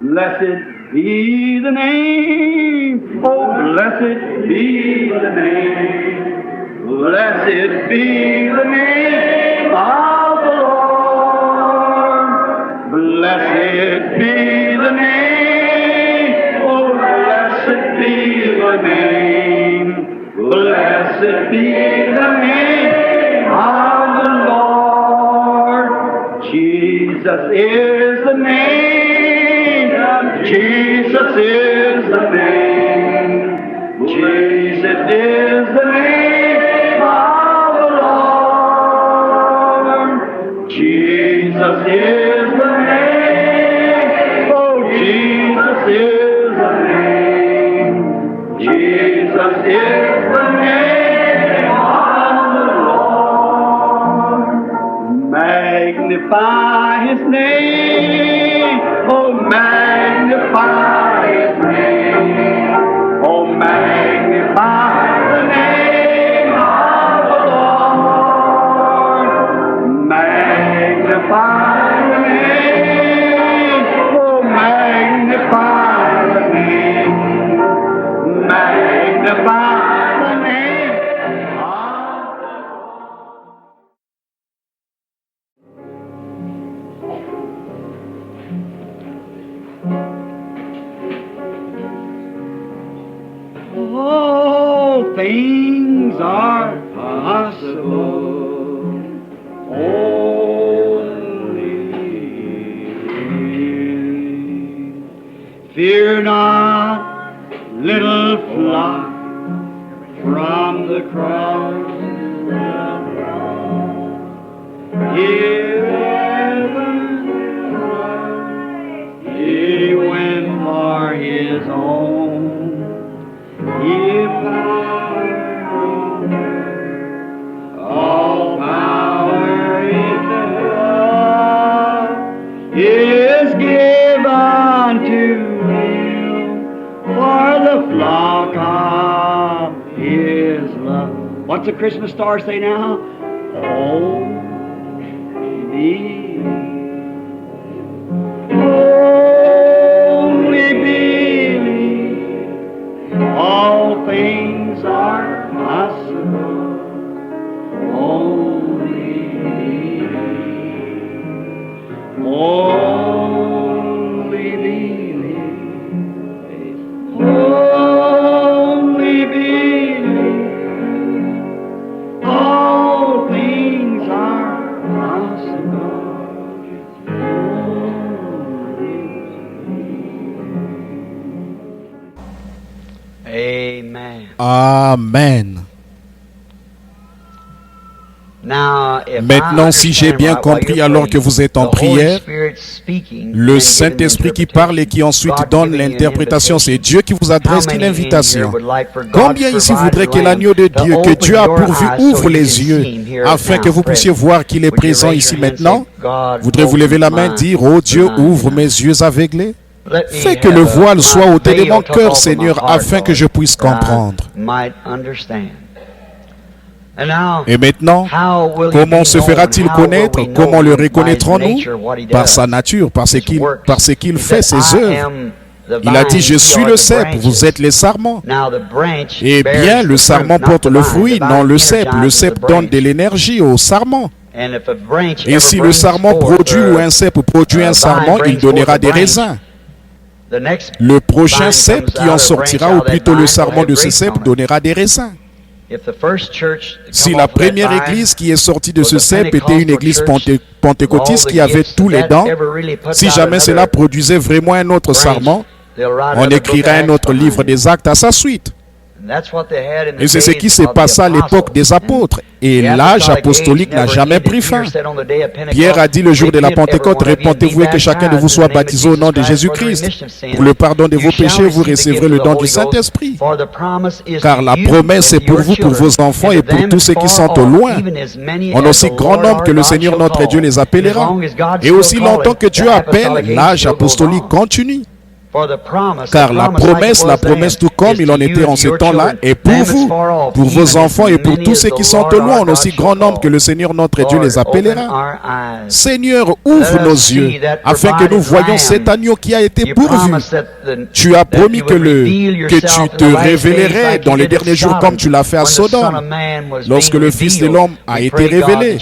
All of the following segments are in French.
Blessed be the name, oh blessed be the name, blessed be the name of the Lord. Blessed be the name, oh blessed be the name, blessed be the name of the Lord. Jesus is the name. Jesus is the name. Jesus is the name of the Lord. Jesus is the name. Oh, Jesus is the name. Jesus is the name of the Lord. Magnify His name. Oh, magnify His name. Oh, magnify the name of the Lord. Magnify the name. Oh, magnify the name. Magnify the name of the All things are possible. Only fear not, little flock, from the cross. He went for His own. All power in God is given to Him for the flock of His love. What's the Christmas star say now? Only believe. All things are possible. Only believe. Only believe. All things are possible. Amen. Amen. Maintenant, si j'ai bien compris, alors que vous êtes en prière, le Saint-Esprit qui parle et qui ensuite donne l'interprétation, c'est Dieu qui vous adresse une invitation. Combien ici voudraient que l'agneau de Dieu, que Dieu a pourvu, ouvre les yeux, afin que vous puissiez voir qu'il est présent ici maintenant? Voudrez-vous lever la main et dire, oh Dieu, ouvre mes yeux aveuglés? Fais que le voile soit ôté de mon cœur, Seigneur, afin que je puisse comprendre. Et maintenant, comment se fera-t-il connaître? Comment le reconnaîtrons-nous? Par sa nature, par ce qu'il fait, ses œuvres. Il a dit, je suis le cep, vous êtes les sarments. Eh bien, le sarment porte le fruit, non le cep. Le cep donne de l'énergie au sarment. Et si le sarment produit ou un cep produit un sarment, il donnera des raisins. Le prochain cep qui en sortira, ou plutôt le sarment de ce cep, donnera des raisins. Si la première église qui est sortie de ce cep était une église pentecôtiste qui avait tous les dents, si jamais cela produisait vraiment un autre sarment, on écrirait un autre livre des actes à sa suite. Et c'est ce qui s'est passé à l'époque des apôtres. Et l'âge apostolique n'a jamais pris fin. Pierre a dit le jour de la Pentecôte, répentez-vous et que chacun de vous soit baptisé au nom de Jésus-Christ. Pour le pardon de vos péchés, vous recevrez le don du Saint-Esprit. Car la promesse est pour vous, pour vos enfants et pour tous ceux qui sont au loin. En aussi grand nombre que le Seigneur notre Dieu les appellera. Et aussi longtemps que Dieu appelle, l'âge apostolique continue. Car la promesse, tout comme il en était en ce temps-là, est pour vous, pour vos enfants et pour tous ceux qui sont au loin, en aussi grand nombre que le Seigneur notre Dieu les appellera. Seigneur, ouvre nos yeux, afin que nous voyions cet agneau qui a été pourvu. Tu as promis que tu te révélerais dans les derniers jours comme tu l'as fait à Sodome, lorsque le Fils de l'homme a été révélé.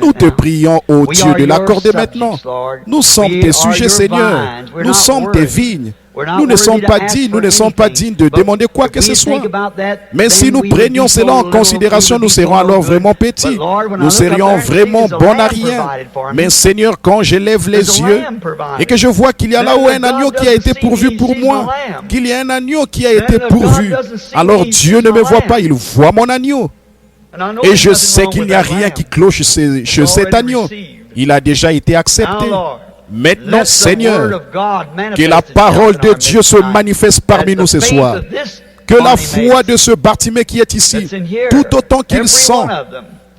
Nous te prions, ô Dieu, de l'accorder maintenant. Nous sommes tes sujets, Seigneur. Nous sommes tes vignes. Nous ne sommes pas dignes de demander quoi que ce soit. Mais si nous prenions cela en considération, nous serons alors vraiment petits. Nous serions vraiment bons à rien. Mais Seigneur, quand je lève les yeux et que je vois qu'il y a là-haut un agneau qui a été pourvu pour moi, qu'il y a un agneau qui a été pourvu, alors Dieu ne me voit pas, il voit mon agneau. Et je sais qu'il n'y a rien qui cloche chez cet agneau. Il a déjà été accepté. Maintenant, Seigneur, que la parole de Dieu se manifeste parmi nous ce soir. Que la foi de ce Bartimée qui est ici, tout autant qu'il sent,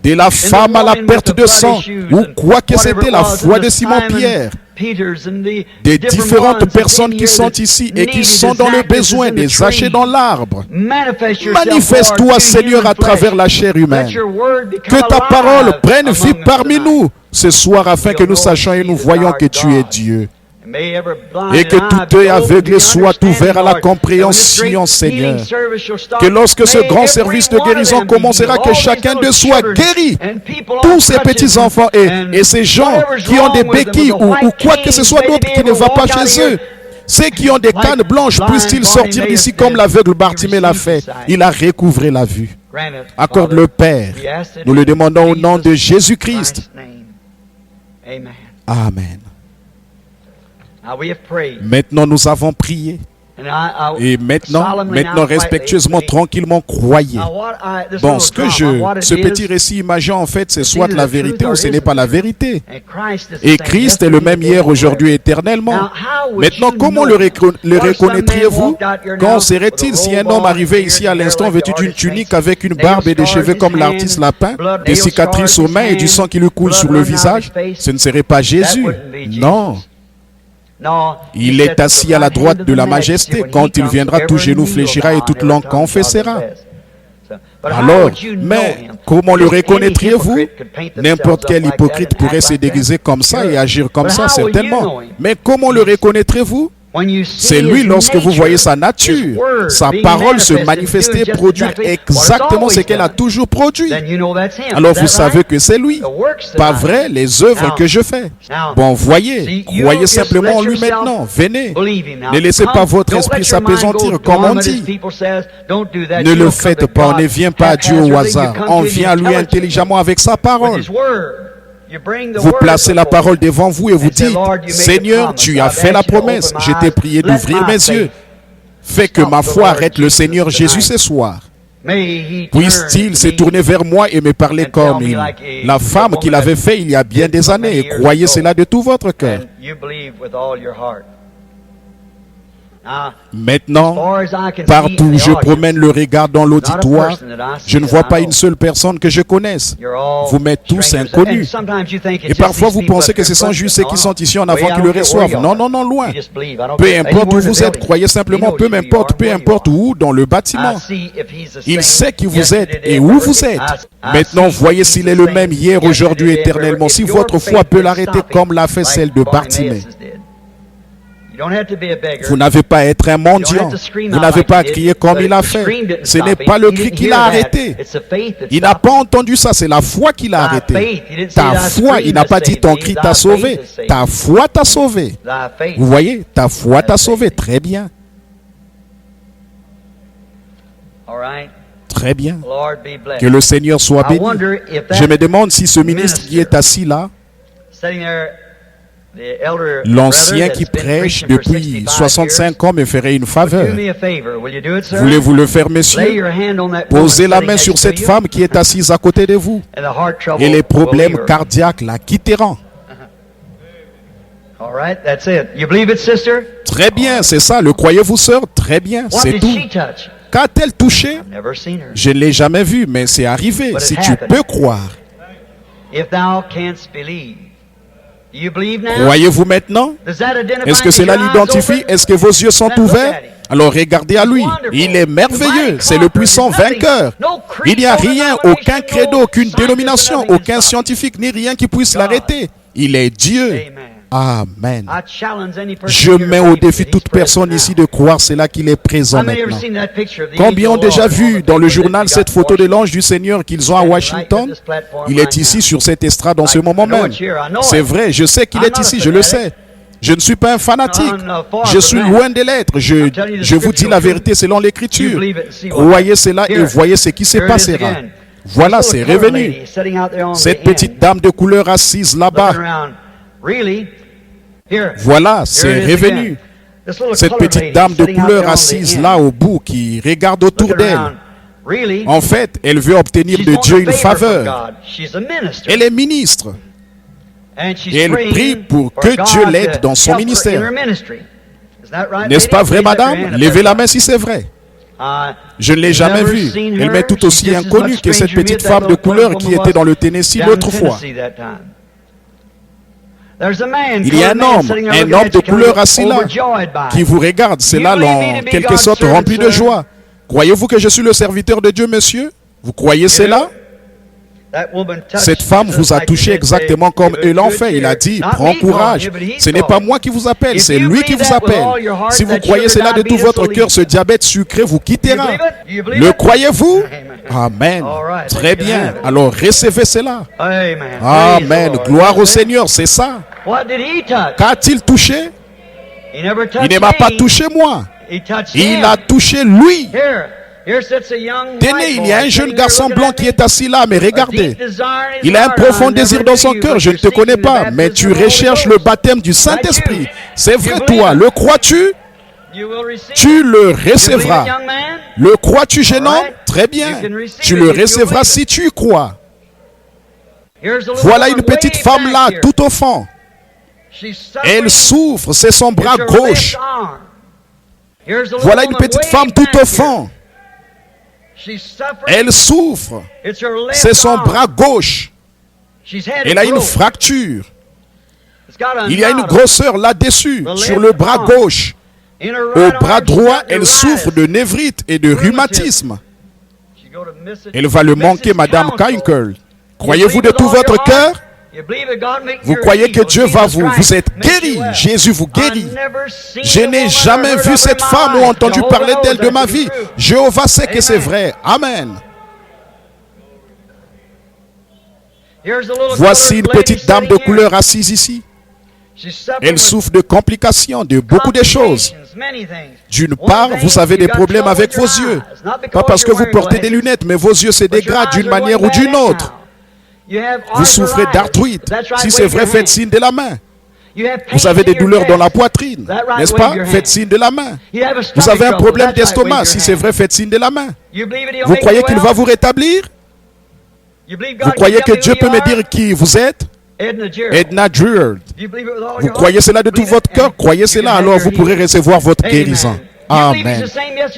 de la femme à la perte de sang, ou quoi que c'était la foi de Simon-Pierre, des différentes personnes qui sont ici et qui sont dans le besoin des hachés dans l'arbre. Manifeste-toi, Seigneur, à travers la chair humaine. Que ta parole prenne vie parmi nous ce soir, afin que nous sachions et nous voyions que tu es Dieu. Et que tout œil aveuglé soit ouvert à la compréhension, Seigneur. Que lorsque ce grand service de guérison commencera, que chacun d'eux soit guéri. Tous ces petits-enfants et ces gens qui ont des béquilles ou quoi que ce soit d'autre qui ne va pas chez eux. Ceux qui ont des cannes blanches, puissent-ils sortir d'ici comme l'aveugle Bartimée l'a fait. Il a recouvré la vue. Accorde le Père. Nous le demandons au nom de Jésus-Christ. Amen. Maintenant, nous avons prié. Et maintenant, respectueusement, tranquillement, croyez. Bon, ce petit récit imagé, en fait, c'est soit la vérité ou ce n'est pas la vérité. Et Christ est le même hier, aujourd'hui, éternellement. Maintenant, comment le reconnaîtriez-vous? Quand serait-il si un homme arrivait ici à l'instant vêtu d'une tunique avec une barbe et des cheveux comme l'artiste lapin, des cicatrices aux mains et du sang qui lui coule sur le visage? Ce ne serait pas Jésus. Non. Il est assis à la droite de la majesté. Quand il viendra, tout genou fléchira et toute langue confessera. Alors, mais comment le reconnaîtriez-vous? N'importe quel hypocrite pourrait se déguiser comme ça et agir comme ça, certainement. Mais comment le reconnaîtriez-vous? C'est lui lorsque vous voyez sa nature, sa parole se manifester, produire exactement ce qu'elle a toujours produit. Alors vous savez que c'est lui. Pas vrai, les œuvres que je fais. Bon, voyez, croyez simplement en lui maintenant. Venez. Ne laissez pas votre esprit s'apaisantir, comme on dit. Ne le faites pas, on ne vient pas à Dieu au hasard. On vient à lui intelligemment avec sa parole. Vous placez la parole devant vous et vous dites, Seigneur, tu as fait la promesse, je t'ai prié d'ouvrir mes yeux. Fais que ma foi arrête le Seigneur Jésus ce soir. Puisse-t-il se tourner vers moi et me parler comme la femme qu'il avait fait il y a bien des années, et croyez cela de tout votre cœur. Maintenant, partout où je promène le regard dans l'auditoire, je ne vois pas une seule personne que je connaisse. Vous m'êtes tous inconnus. Et parfois vous pensez que ce sont juste ceux qui sont ici en avant qui le reçoivent. Non, non, non, loin. Peu importe où vous êtes, croyez simplement, peu importe où, dans le bâtiment. Il sait qui vous êtes et où vous êtes. Maintenant, voyez s'il est le même hier, aujourd'hui, éternellement. Si votre foi peut l'arrêter comme l'a fait celle de Bartimée. Vous n'avez pas à être un mendiant. Vous n'avez pas à crier comme il a fait. Ce n'est pas le cri qui l'a arrêté. Il n'a pas entendu ça, c'est la foi qui l'a arrêté. Ta foi, il n'a pas dit ton cri t'a sauvé. Ta foi t'a sauvé. Vous voyez, ta foi t'a sauvé. Très bien. Très bien. Que le Seigneur soit béni. Je me demande si ce ministre qui est assis là, l'ancien qui prêche depuis 65 ans me ferait une faveur. Voulez-vous le faire, messieurs? Posez la main sur cette femme qui est assise à côté de vous. Et les problèmes cardiaques la quitteront. Très bien, c'est ça. Le croyez-vous, sœur? Très bien, c'est tout. Qu'a-t-elle touché? Je ne l'ai jamais vu, mais c'est arrivé. Si tu peux croire. Croyez-vous maintenant? Est-ce que cela l'identifie? Est-ce que vos yeux sont ouverts? Alors regardez à lui. Il est merveilleux. C'est le puissant vainqueur. Il n'y a rien, aucun credo, aucune dénomination, aucun scientifique, ni rien qui puisse l'arrêter. Il est Dieu. Amen. Je mets au défi toute personne ici de croire cela qu'il est présent maintenant. Combien ont déjà vu dans le journal cette photo de l'ange du Seigneur qu'ils ont à Washington? Il est ici sur cette estrade en ce moment même. C'est vrai, je sais qu'il est ici, je le sais. Je ne suis pas un fanatique. Je suis loin de l'être. Je vous dis la vérité selon l'Écriture. Croyez cela et voyez ce qui se passera. Voilà, c'est revenu. Cette petite dame de couleur assise là-bas. Voilà, c'est revenu. Cette petite dame de couleur assise là au bout qui regarde autour d'elle. En fait, elle veut obtenir de Dieu une faveur. Elle est ministre. Et elle prie pour que Dieu l'aide dans son ministère. N'est-ce pas vrai, madame? Levez la main si c'est vrai. Je ne l'ai jamais vue. Elle m'est tout aussi inconnue que cette petite femme de couleur qui était dans le Tennessee l'autre fois. Il y a un homme de couleur assis là, qui vous regarde. C'est là, en quelque sorte, rempli de joie. Croyez-vous que je suis le serviteur de Dieu, monsieur? Vous croyez cela? Cette femme vous a touché exactement comme elle en fait. Il a dit, prends courage. Ce n'est pas moi qui vous appelle, c'est lui qui vous appelle. Si vous croyez cela de tout votre cœur, ce diabète sucré vous quittera. Le croyez-vous? Amen. Très bien. Alors recevez cela. Amen. Gloire au Seigneur, c'est ça. Qu'a-t-il touché? Il ne m'a pas touché moi. Il a touché lui. Tenez, il y a un jeune garçon blanc qui est assis là, mais regardez. Il a un profond désir dans son cœur. Je ne te connais pas, mais tu recherches le baptême du Saint-Esprit. C'est vrai, toi. Le crois-tu? Tu le recevras. Le crois-tu, jeune homme? Très bien. Tu le recevras si tu y crois. Voilà une petite femme là, tout au fond. Elle souffre, c'est son bras gauche. Voilà une petite femme tout au fond. Elle souffre. C'est son bras gauche. Elle a une fracture. Il y a une grosseur là-dessus, sur le bras gauche. Au bras droit, elle souffre de névrite et de rhumatisme. Elle va le manquer, Madame Kinkel. Croyez-vous de tout votre cœur? Vous croyez que Dieu va vous êtes guéri. Jésus vous guérit. Je n'ai jamais vu cette femme ou entendu parler d'elle de ma vie. Jéhovah sait que c'est vrai. Amen. Voici une petite dame de couleur assise ici. Elle souffre de complications, de beaucoup de choses. D'une part, vous avez des problèmes avec vos yeux. Pas parce que vous portez des lunettes, mais vos yeux se dégradent d'une manière ou d'une autre. Vous souffrez d'arthrite. Si c'est vrai, faites signe de la main. Vous avez des douleurs dans la poitrine, n'est-ce pas? Faites signe de la main. Vous avez un problème d'estomac. Si c'est vrai, faites signe de la main. Vous croyez qu'il va vous rétablir? Vous croyez que Dieu peut me dire qui vous êtes? Edna Dreard. Vous croyez cela de tout votre cœur? Croyez cela, alors vous pourrez recevoir votre guérison. Amen.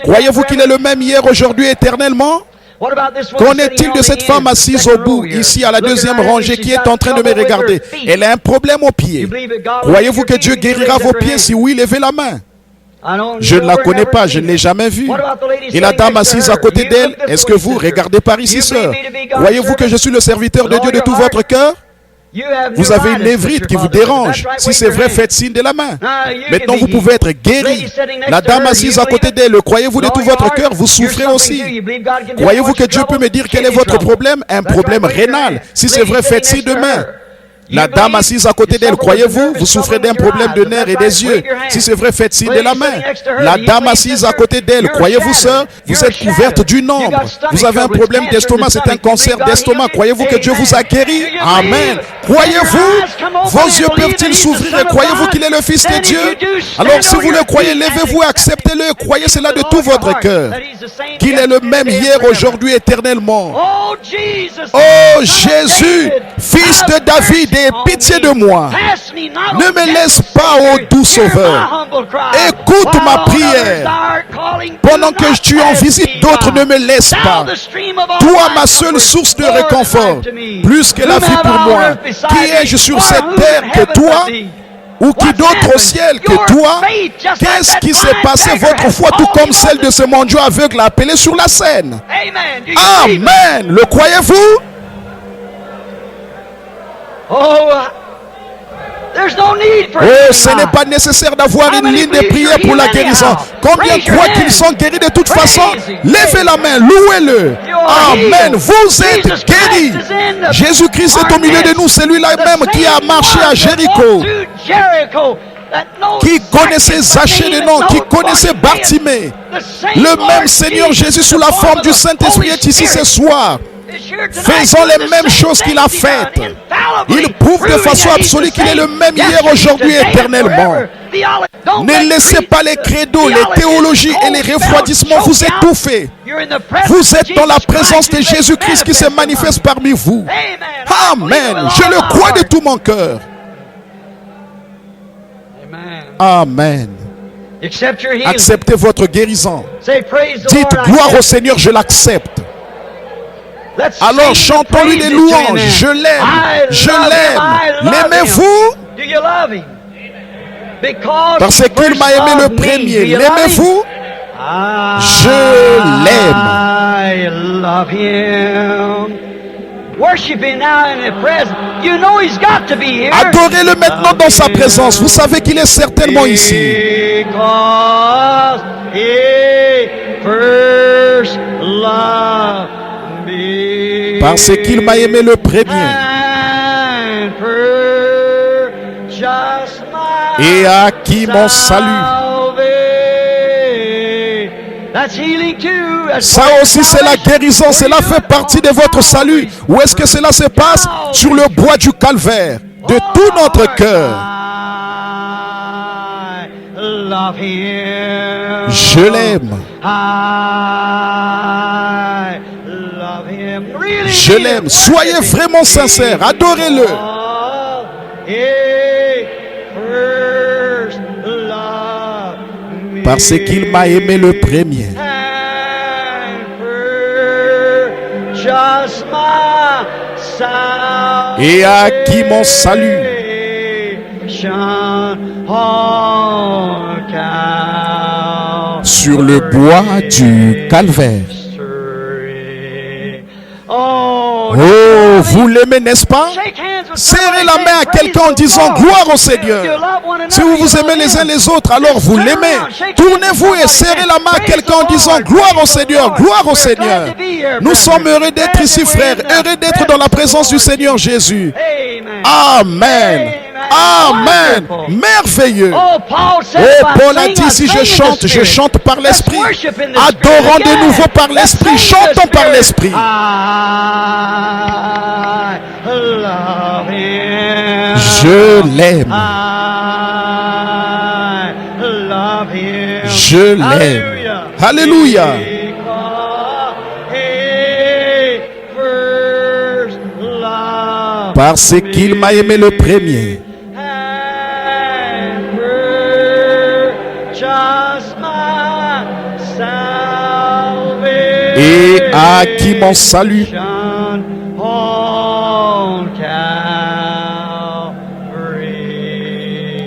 Croyez-vous qu'il est le même hier, aujourd'hui, éternellement? Qu'en est-il de cette femme assise au bout, ici à la deuxième rangée, qui est en train de me regarder? Elle a un problème aux pieds. Croyez-vous que Dieu guérira vos pieds? Si oui, levez la main. Je ne la connais pas, je ne l'ai jamais vue. Et la dame assise à côté d'elle, est-ce que vous, regardez par ici, sœur, croyez-vous que je suis le serviteur de Dieu de tout votre cœur? Vous avez une névrite qui vous dérange. Si c'est vrai, faites signe de la main. Maintenant, vous pouvez être guéri. La dame assise à côté d'elle, croyez-vous de tout votre cœur? Vous souffrez aussi. Croyez-vous que Dieu peut me dire quel est votre problème? Un problème rénal. Si c'est vrai, faites signe de main. La dame assise à côté d'elle, croyez-vous? Vous souffrez d'un problème de nerfs et des yeux. Si c'est vrai, faites signe de la main. La dame assise à côté d'elle, croyez-vous, sœur? Vous êtes couverte du nombre. Vous avez un problème d'estomac, c'est un cancer d'estomac. Croyez-vous que Dieu vous a guéri? Amen. Croyez-vous? Vos yeux peuvent-ils s'ouvrir et croyez-vous qu'il est le Fils de Dieu? Alors si vous le croyez, levez-vous et acceptez-le. Croyez cela de tout votre cœur. Qu'il est le même hier, aujourd'hui, éternellement. Oh Jésus, Fils de David, et aie pitié de moi. Ne me laisse pas, ô doux Sauveur. Écoute ma prière. Pendant que tu en visites d'autres, ne me laisse pas. Toi, ma seule source de réconfort, plus que la vie pour moi. Qui ai-je sur cette terre que toi? Ou qui d'autre au ciel que toi? Qu'est-ce qui s'est passé? Votre foi, tout comme celle de ce mendiant aveugle appelé sur la scène. Amen. Le croyez-vous? Oh, ce n'est pas nécessaire d'avoir une ligne de prière pour la guérison. Combien croient qu'ils sont guéris de toute façon? Levez la main, louez-le. Amen. Vous êtes guéris. Jésus-Christ est au milieu de nous, celui-là même qui a marché à Jéricho, qui connaissait Zachée de nom, qui connaissait Bartimée. Le même Seigneur Jésus sous la forme du Saint-Esprit est ici ce soir, faisant les mêmes choses qu'il a faites. Il prouve de façon absolue qu'il est le même hier, aujourd'hui, éternellement. Ne laissez pas les credos, les théologies et les refroidissements vous étouffer. Vous êtes dans la présence de Jésus-Christ qui se manifeste parmi vous. Amen. Je le crois de tout mon cœur. Amen. Acceptez votre guérison. Dites gloire au Seigneur, je l'accepte. Alors chantons-lui des louanges. Je l'aime, je l'aime. L'aimez-vous? Parce qu'il m'a aimé le premier. L'aimez-vous? Je l'aime. Adorez-le maintenant dans sa présence. Vous savez qu'il est certainement ici. Parce qu'il m'a aimé le premier et a acquis mon salut. Ça aussi c'est la guérison, cela fait partie de votre salut. Où est-ce que cela se passe? Sur le bois du calvaire, de tout notre cœur. Je l'aime. Je l'aime. Soyez vraiment sincères. Adorez-le. Parce qu'il m'a aimé le premier. Et a acquis mon salut. Sur le bois du calvaire. Oh, vous l'aimez, n'est-ce pas? Serrez la main à quelqu'un en disant gloire au Seigneur. Si vous vous aimez les uns les autres, alors vous l'aimez. Tournez-vous et serrez la main à quelqu'un en disant gloire au Seigneur, gloire au Seigneur. Nous sommes heureux d'être ici, frères, heureux d'être dans la présence du Seigneur Jésus. Amen. Amen. Merveilleux. Oh, Paul a dit, si je chante par l'Esprit. Adorons de nouveau par l'Esprit. Chantons par l'Esprit. Je l'aime. Je l'aime. Alléluia. Parce qu'il m'a aimé le premier. Et a acquis mon salut.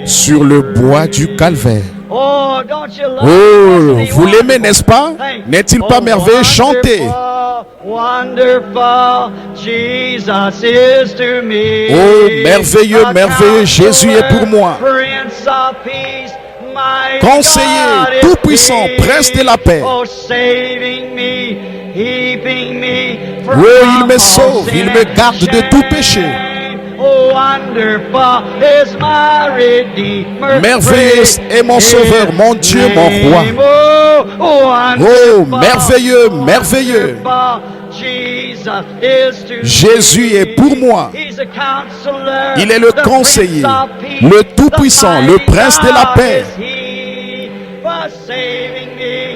Sur le bois du calvaire. Oh, vous l'aimez, n'est-ce pas? N'est-il pas merveilleux? Chantez. Oh, merveilleux, merveilleux, Jésus est pour moi. Conseiller, tout-puissant, prince de la paix. Oh, il me sauve, il me garde de tout péché. Merveilleux est mon sauveur, mon Dieu, mon roi. Oh, merveilleux, merveilleux. Jésus est pour moi. Il est le conseiller, le tout-puissant, le prince de la paix.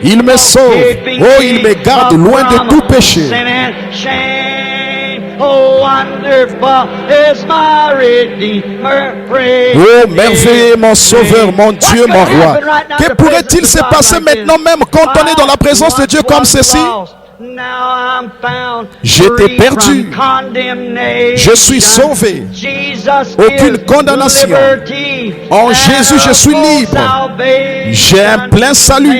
Il me sauve. Oh, il me garde loin de tout péché. Oh, wonderful is my Redeemer. Praise Oh, merveilleux mon Sauveur, mon Dieu, mon Roi. Que pourrait-il se passer maintenant même quand on est dans la présence de Dieu comme ceci? J'étais perdu. Je suis sauvé. Aucune condamnation. En Jésus, je suis libre. J'ai un plein salut.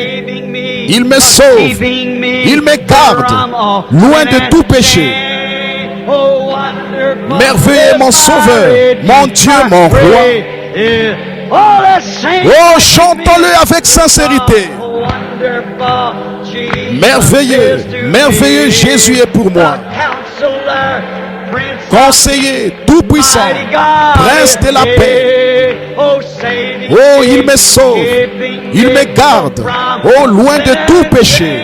Il me sauve. Il me garde loin de tout péché. Merveilleux mon Sauveur, mon Dieu, mon Roi. Oh, chantons-le avec sincérité. Merveilleux, merveilleux Jésus est pour moi. Conseiller tout-puissant, prince de la paix. Oh, il me sauve, il me garde, oh, loin de tout péché.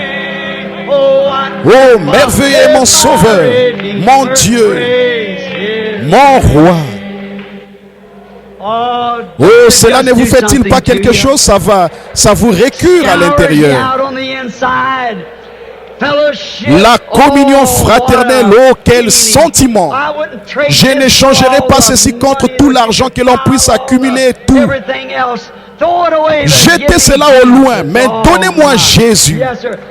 Oh, merveilleux mon Sauveur, mon Dieu, mon Roi. Oh, cela ne vous fait-il pas quelque chose? Ça vous récure à l'intérieur. La communion fraternelle, oh quel sentiment! Je n'échangerai pas ceci contre tout l'argent que l'on puisse accumuler, tout. Jetez cela au loin, mais donnez-moi Jésus.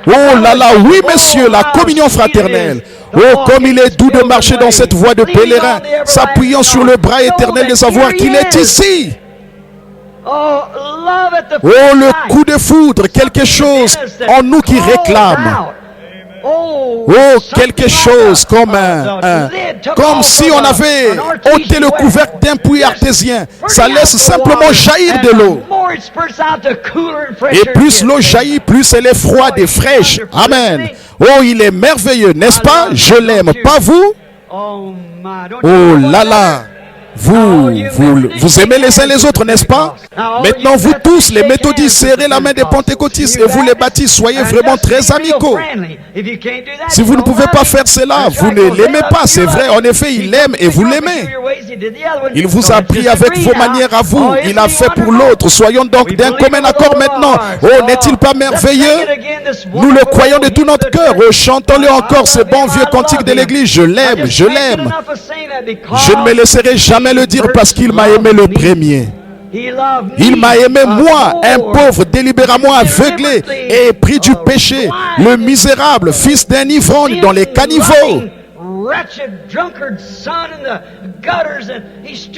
Oh là là, oui monsieur, la communion fraternelle. Oh, comme il est doux de marcher dans cette voie de pèlerin, s'appuyant sur le bras éternel de savoir qu'il est ici. Oh, le coup de foudre, quelque chose en nous qui réclame. Oh, quelque chose comme comme si on avait ôté le couvercle d'un puits artésien. Ça laisse simplement jaillir de l'eau. Et plus l'eau jaillit, plus elle est froide et fraîche. Amen. Oh, il est merveilleux, n'est-ce pas? Je l'aime, pas vous? Oh là là. Vous aimez les uns les autres, n'est-ce pas? Maintenant, vous tous, les méthodistes, serrez la main des pentecôtistes et vous les baptistes, soyez vraiment très amicaux. Si vous ne pouvez pas faire cela, vous ne l'aimez pas, c'est vrai. En effet, il l'aime et vous l'aimez. Il vous a pris avec vos manières à vous. Il a fait pour l'autre. Soyons donc d'un commun accord maintenant. Oh, n'est-il pas merveilleux? Nous le croyons de tout notre cœur. Oh, chantons-le encore, ce bon vieux cantique de l'église. Je l'aime, je l'aime. Je ne me laisserai jamais le dire parce qu'il m'a aimé le premier. Il m'a aimé moi, un pauvre délibérément aveuglé et pris du péché, le misérable fils d'un ivrogne dans les caniveaux.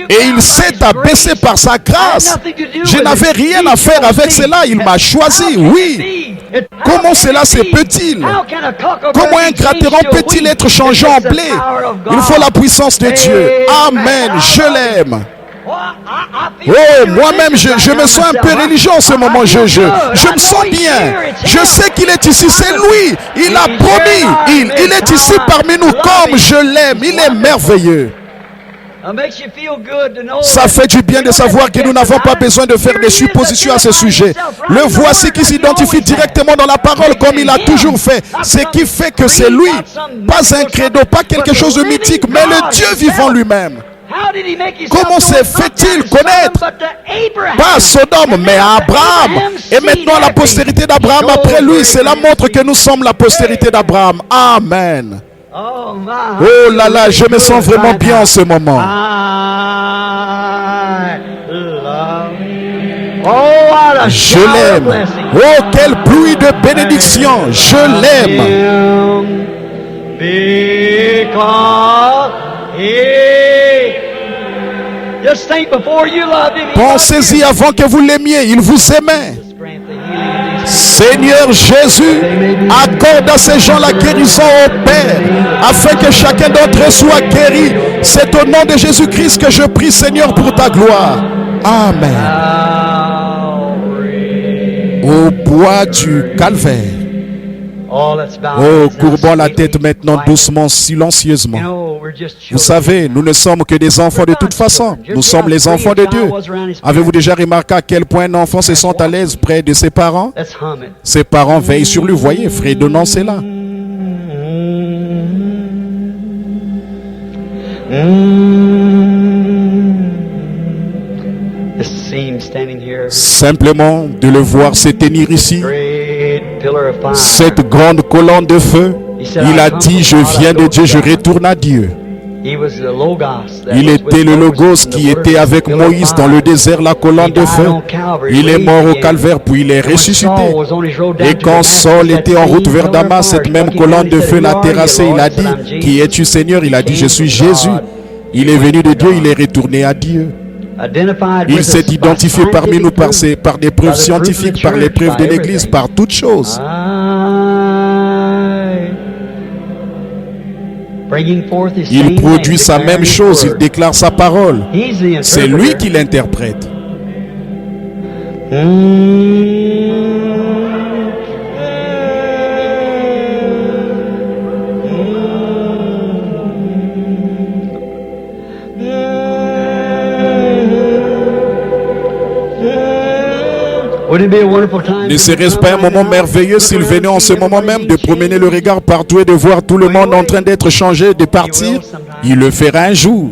Et il s'est abaissé par sa grâce. Je n'avais rien à faire avec cela. Il m'a choisi, oui. Comment cela se peut-il? Comment un gratteron peut-il être changé en blé? Il faut la puissance de Dieu. Amen, je l'aime. Oh, moi-même, je me sens un peu religieux en ce moment. Je me sens bien. Je sais qu'il est ici, c'est lui. Il a promis. Il est ici parmi nous comme je l'aime. Il est merveilleux. Ça fait du bien de savoir que nous n'avons pas besoin de faire des suppositions à ce sujet. Le voici qui s'identifie directement dans la parole comme il a toujours fait. Ce qui fait que c'est lui. Pas un credo, pas quelque chose de mythique, mais le Dieu vivant lui-même. Comment se fait-il connaître? Pas à Sodome, mais à Abraham. Et maintenant la postérité d'Abraham après lui. Cela montre que nous sommes la postérité d'Abraham. Amen. Oh là là, je me sens vraiment bien en ce moment. Je l'aime. Oh, quelle pluie de bénédiction. Je l'aime. Pensez-y avant que vous l'aimiez. Il vous aimait. Seigneur Jésus, accorde à ces gens la guérison au Père, afin que chacun d'entre eux soit guéri. C'est au nom de Jésus-Christ que je prie, Seigneur, pour ta gloire. Amen. Au bois du calvaire. Oh, courbons la tête maintenant doucement, silencieusement. Vous savez, nous ne sommes que des enfants de toute façon. Nous sommes les enfants de Dieu. Avez-vous déjà remarqué à quel point un enfant se sent à l'aise près de ses parents? Ses parents veillent sur lui. Voyez, fredonnant, c'est là. Simplement de le voir se tenir ici, cette grande colonne de feu, il a dit, je viens de Dieu, je retourne à Dieu. Il était le Logos qui était avec Moïse dans le désert, la colonne de feu. Il est mort au calvaire, puis il est ressuscité. Et quand Saul était en route vers Damas, cette même colonne de feu l'a terrassé. Il a dit, qui es-tu Seigneur? Il a dit, je suis Jésus. Il est venu de Dieu, il est retourné à Dieu. Il s'est identifié parmi nous par des preuves scientifiques, par les preuves de l'Église, par toutes choses. Il produit sa même chose, il déclare sa parole. C'est lui qui l'interprète. Ne serait-ce pas un moment merveilleux s'il venait en ce moment même de promener le regard partout et de voir tout le monde en train d'être changé, de partir? Il le fera un jour.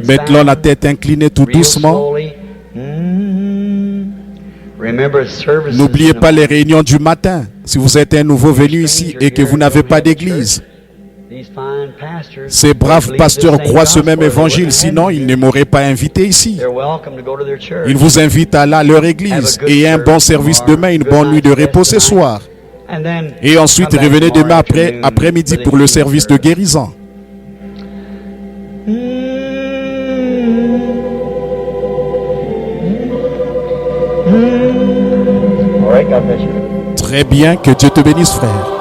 Maintenant la tête inclinée tout doucement. N'oubliez pas les réunions du matin. Si vous êtes un nouveau venu ici et que vous n'avez pas d'église, ces braves pasteurs croient ce même évangile, sinon ils ne m'auraient pas invité ici. Ils vous invitent à aller à leur église et un bon service demain, une bonne nuit de repos ce soir. Et ensuite revenez demain après-midi pour le service de guérison. Très bien, que Dieu te bénisse, frère.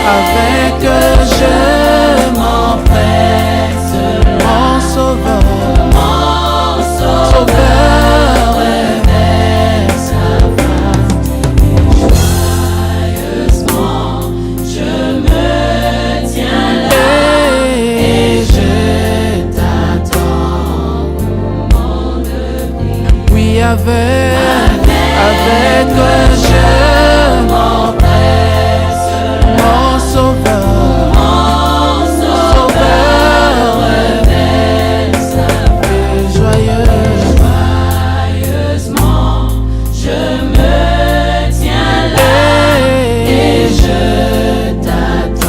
avec je m'empresse, mon sauveur, sauveur révèle sa face, et joyeusement je me tiens là, et je t'attends au moment de prière. Oui, avec je m'empresse, mon sauveur, révèle sa paix joyeusement, je me tiens là, et je t'attends.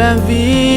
ma vie.